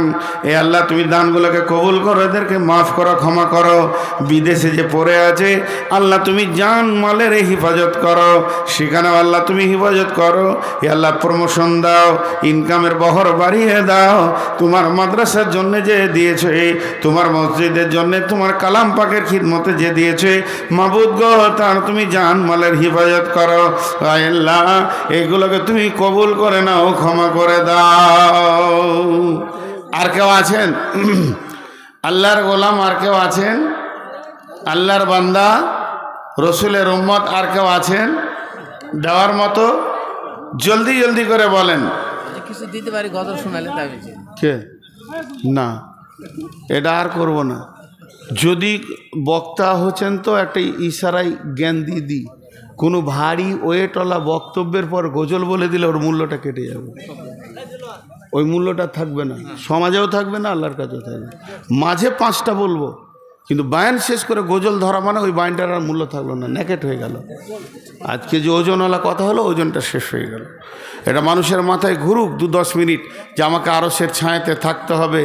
এ আল্লাহ তুমি দানগুলোকে কবুল করো, এদেরকে মাফ করো, ক্ষমা করো। বিদেশে যে পড়ে আছে আল্লাহ তুমি জান মালের হিফাজত করো, সেখানেও আল্লাহ তুমি হিফাজত করো। এ আল্লাহ প্রমোশন দাও, ইনকামের বহর বাড়িয়ে দাও। তোমার মাদ্রাসার জন্য যে দিয়েছে, তোমার মসজিদের জন্য, তোমার কালাম পাকের খিদমতে যে দিয়েছে, মাবুদ গো তার তুমি জান মালের হিফাজত করো। আল্লাহ এইগুলোকে তুমি কবুল করে নাও, ক্ষমা করে দাও। আর কেউ আছেন আল্লাহর গোলাম? আর কেউ আছেন আল্লাহর বান্দা, রসুলের উম্মত? আর কেউ আছেন দেওয়ার মতো? জলদি জলদি করে বলেন। কিছু দিতে পারি, গজল শোনালে তাই। কে? না, এটা আর করব না। যদি বক্তা হচ্ছেন তো একটা ইশারায় জ্ঞান দিয়ে দিই, কোনো ভারী ওয়েটওয়ালা বক্তব্যের পর গজল বলে দিলে ওর মূল্যটা কেটে যাবে, ওই মূল্যটা থাকবে না, সমাজেও থাকবে না, আল্লাহর কাছেও থাকবে। মাঝে 5টা বলবো, কিন্তু বায়ান শেষ করে গজল ধরা মানে ওই বায়ানটার আর মূল্য থাকলো না, নেকেট হয়ে গেল। আজকে যে ওজনওয়ালা কথা হলো, ওজনটা শেষ হয়ে গেল। এটা মানুষের মাথায় ঘুরুক 2-10 মিনিট যে আমাকে আরশের ছায়াতে থাকতে হবে,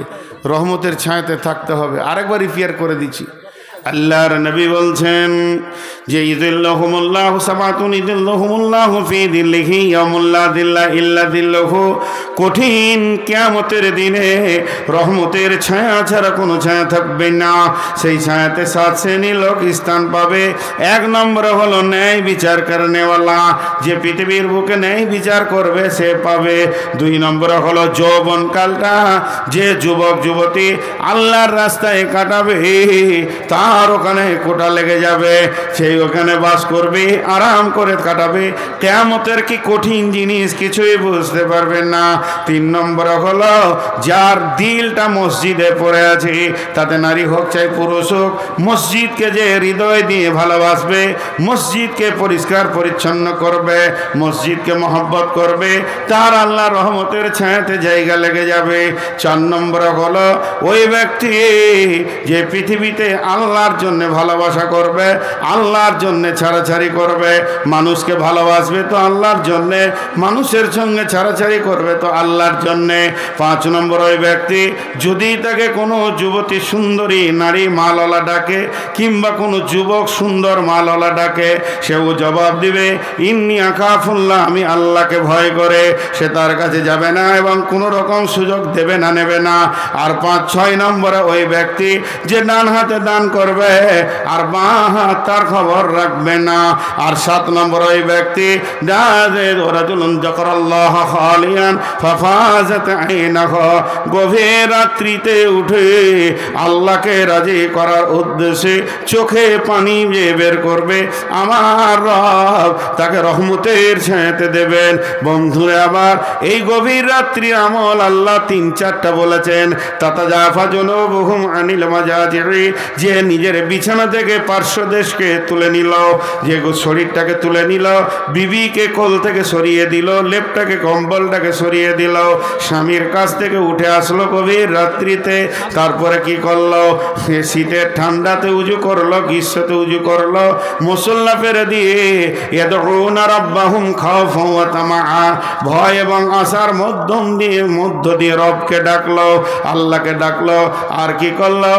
রহমতের ছায়াতে থাকতে হবে। আরেকবার রিপিয়ার করে দিচ্ছি, আল্লাহর নবী বলছেন যে ইযিল্লাহুমুল্লাহু সাবাতুন ইযিল্লাহুমুল্লাহু ফি দিল্লিহি ইয়াউমুল্লা দিল্লা ইল্লা দিল্লাহু। কঠিন কিয়ামতের দিনে রহমতের ছায়া ছাড়া কোনো ছায়া থাকবে না। সেই ছায়াতে 7 শ্রেণীর লোক স্থান পাবে। 1 নম্বর হলো ন্যায় বিচার করনেওয়ালা, যে পৃথিবীর বুকে ন্যায় বিচার করবে সে পাবে। 2 নম্বর হলো যৌবনকালটা যে যুবক যুবতী আল্লাহর রাস্তায় কাটাবে তার ওখানে কোটা লেগে যাবে, সেই ওখানে বাস করবে, আরাম করে কাটাবে। কিয়ামতের কি কঠিন জিনিস কিছুই বুঝতে পারবেন না। 3 নম্বর হলো যার দিলটা মসজিদে পড়ে আছে, তাতে নারী হোক চাই পুরুষ হোক, মসজিদকে যে হৃদয় দিয়ে ভালোবাসবে, মসজিদকে পরিষ্কার পরিচ্ছন্ন করবে, মসজিদকে মহব্বত করবে, তার আল্লাহ রহমতের ছায়াতে জায়গা লেগে যাবে। 4 নম্বর হলো ওই ব্যক্তি যে পৃথিবীতে আল্লাহর জন্য ভালোবাসা করবে, আল্লাহর জন্য ছাড়াছাড়ি করবে, মানুষকে ভালোবাসবে তো আল্লাহর জন্যে, মানুষের সঙ্গে ছাড়াছাড়ি করবে তো আল্লাহর জন্যে। 5 নম্বর ওই ব্যক্তি যদি তাকে কোনো যুবতী সুন্দরী নারী মালওয়ালা ডাকে, কিংবা কোনো যুবক সুন্দর মালওয়ালা ডাকে, সেও জবাব দিবে ইন্নী আখাফুল্লাহ, আমি আল্লাহকে ভয় করে। সে তার কাছে যাবে না এবং কোনো রকম সুযোগ দেবে না, নেবে না। আর 5-6 নম্বরে ওই ব্যক্তি যে ডান হাতে দান করবে আর বাঁ হাত তার খবর রাখবে না। আর 7 নম্বর ওই ব্যক্তি গভীর রাত্রিতে উঠে আল্লাহকে রাজি করার উদ্দেশ্যে চোখে পানি বের করবে, আমার রব তাকে রহমতের ছায়াতে দেবেন। বন্ধুরা, আবার এই গভীর রাত্রি আমল আল্লাহ 3-4টা বলেছেন। তাতাজাফা জুনুবুহুম আনিল মাজাজিরি, যে নিজের বিছানা থেকে পার্শ্বদেশকে তুলে নিল, যে শরীরটাকে তুলে নিল, বিবিকে কোল থেকে সরিয়ে দিল, লেপটাকে কম্বলটাকে সরিয়ে দিল, স্বামীর কাছ থেকে উঠে আসলো গভীর রাত্রিতে। তারপরে কি করলো? শীতের ঠান্ডাতে উজু করলো, গ্রীষ্মতে উজু করলো, মুসল্লা ফেরে দিয়ে ইয়াদউনা রাব্বাহুম খাওফান ওয়া তামাআ, ভয় এবং আশার মধ্য দিয়ে রবকে ডাকলো, আল্লাহকে ডাকলো। আর কি করলো?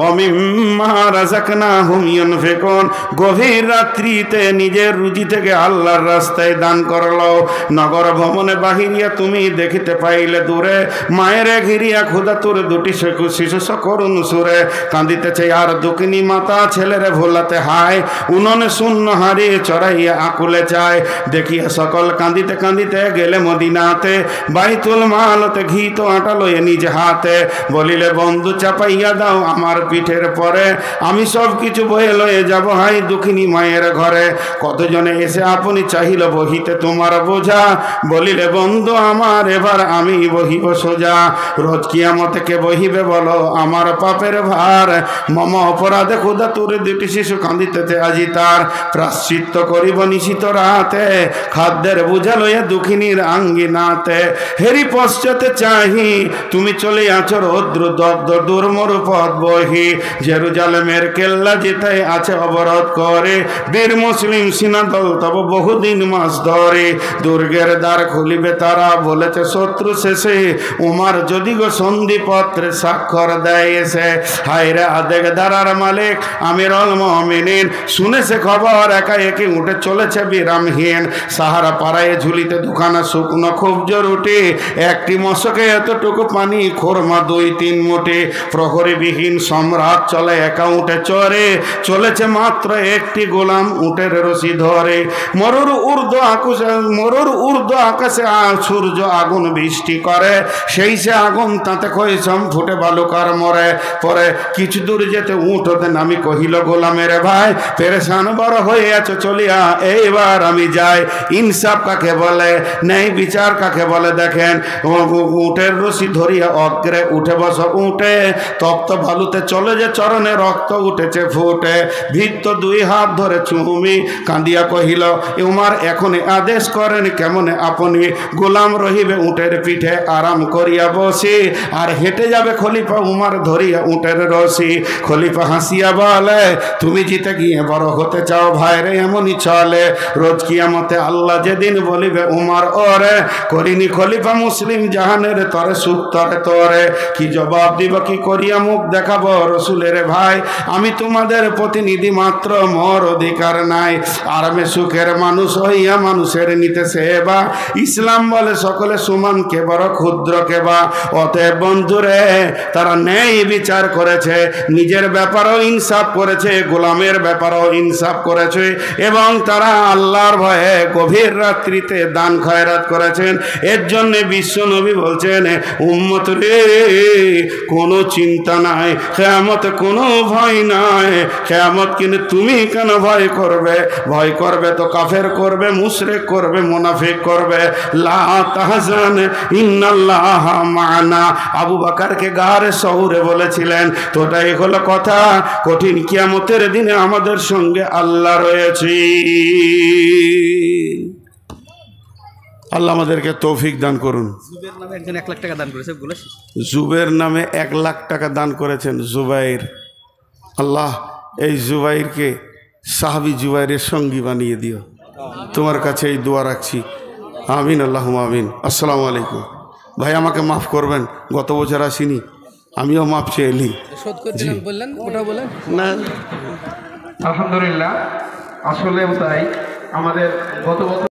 ওমিম্মা রাযাকনাহুম ইউনফিকুন, গভীর রাত্রিতে নিজের রুজি থেকে আল্লাহর রাস্তায় দান করলো। নগর ভ্রমণে বাহিরিয়া তুমি দেখিতে পাইলে দূরে, মায়ের ঘিরিয়া ক্ষুধাতুর 2টি শিশু করুণ সুরে কাঁদিতেছে, আর দুঃখিনী মাতা ছেলেরে ভোলাতে হায়, উননে শূন্য হারিয়ে চড়াইয়া আকুলে চায়। দেখিয়া সকল কাঁদিতে কাঁদিতে গেলে মদিনাতে, বাইতুল মালতে ঘি তো আটা লয়ে নিজ হাতে, বলিলে বন্ধু চাপাইয়া দাও আমার পিঠের পরে, আমি সব কিছু বয়ে লয়ে যাব হাই দুঃখিনী মায়ের ঘরে। কতজনে এসে আপনি চাহিল বহিতে তোমার বোঝা, বলিলে বন্ধু আমার এবার আমি বহিব সোজা। রোজ কিয়ামতে কে বহিবে বলো আমার পাপের ভার, মম অপরাধে ক্ষুধা তোর 2টি শিশু কাঁদিতেছে, আজি তার প্রাশ্চিত্য করিব নিশিত রাতে, খাদ্যের বুঝা লইয়া দুঃখিনীর আঙ্গিনাতে। হেরি পশ্চাতে চাহি তুমি চলে আছো রৌদ্র দগ্ধ দুর্মর পথ বহি, জেরুজালেমের কেল্লা যেটাই আছে অবরোধ করে, বীর মুসলিম সিনাদল তব বহুদিন মাস ধরে, দুর্গের দ্বার খুলিবে তারা বলেছে শত্রু শেষে, উমার যদি গো সন্ধিপত্রে স্বাক্ষর দেয় এসে। হায়রে আদেক দারার মালিক আমিরুল মুমিনিন, শুনেছে খবর একা একে উঠে চলেছে বিরামহীন, সাহারা পাড়ায় ঝুলিতে 2খানা শুকনো খুব জরুটি, একটি মশকে এতটুকু পানি, খোরমা 2-3 মুঠি, প্রহরীবিহীন সম্রাট চলে একা উঠে চরে, চলেছে মাত্র একটি গোলাম উটের রশি ধরে। মরুর ঊর্ধ্ব আকাশে সূর্য আগুন বৃষ্টি করে, সেই সে আগুন তাতে খৈসম ফুটে বালুকার মরে। পরে কিছু দূর যেতে উঠ হতে নামি কহিল গোলামের ভাই, পেরেশান বড় হয়ে আছো চলিয়া এইবার আমি যাই। ইনসাফ কাকে বলে, ন্যায় বিচার কাকে বলে দেখেন। উটের রশি ধরিয়া অগ্রে উঠে বস উঠে, তপ্ত বালুতে চলে যে চরণে রক্ত উঠেছে ফুটে। ভৃত্য 2 হাত ধরে চুমি কাঁদিয়া কহিল, উমার এখন আদেশ করেন কেমনে আপনি? গোলাম রহিবে উটের পিঠে আরাম করিয়া বসি, আর হেঁটে যাবে খলিফা উমার ধরিয়া উটের রশি। খলিফা হাসিয়া বলে, তুমি জিতে গিয়ে বড় হতে চাও ভাইরে, এমনই চলে। রোজ কিয়ামতে আল্লাহ যেদিন বলিবে উমার ওরে, করিনি খলিফা মুসলিম জাহানের তরে সুখ তরে তোরে। কি জবাব দিব, কি করিয়া মুখ দেখাবো রসুলের ভাই? আমি তোমাদের প্রতিনিধি মাত্র, মোর অধিকার নাই। আর আমি সুখের মানুষ হইয়া মানুষের নিতে সেবা। ইসলাম বলে সকলে সমান, কে বড় ক্ষুদ্র কে বা। অতএব বন্ধুরে, তারা ন্যায় বিচার করেছে, নিজের ব্যাপারও ইনসাফ করেছে, গোলামের ব্যাপারও ইনসাফ করেছে, এবং তারা আল্লাহর ভয়ে গভীর রাত্রিতে দান খয়রাত করেছেন। এর জন্যে বিশ্ব নবী বলছেন, উম্মত রে, কোনো চিন্তা নাই, কিয়ামতে কোনো ভয় নাই। কিয়ামত কিন্তু তুমি কেন ভয় করবে? ভয় করবে তো কাফের করবে, মুশরিক করবে, মুনাফিক করবে। লা তাহজান ইন্নাল্লাহা মা'না। আবু বকরকে গারে শহুরে বলেছিলেন, তো এটাই হলো কথা, কঠিন কিয়ামতের দিনে আমাদের সঙ্গে আল্লাহ রয়েছে। আল্লাহ আমাদেরকে তৌফিক দান করুন। জুবের নামে একজন 1 লাখ টাকা দান করেছে, বলেছি। জুবের নামে 1 লাখ টাকা দান করেছেন জুবাইর। আল্লাহ এই জুবাইরকে সাহাবী জুবাইরের সঙ্গী বানিয়ে দিও। তোমার কাছে এই দোয়া রাখছি, আমিন, আল্লাহুম্মা আমিন। আসসালামু আলাইকুম। ভাই আমাকে মাফ করবেন, গত বছর আসিনি, আমিও মাফ চেয়ে এলি। শোধ করতে বললেন, ওটা বলেন না, আলহামদুলিল্লাহ, আসলেও তাই। আমাদের গত বছর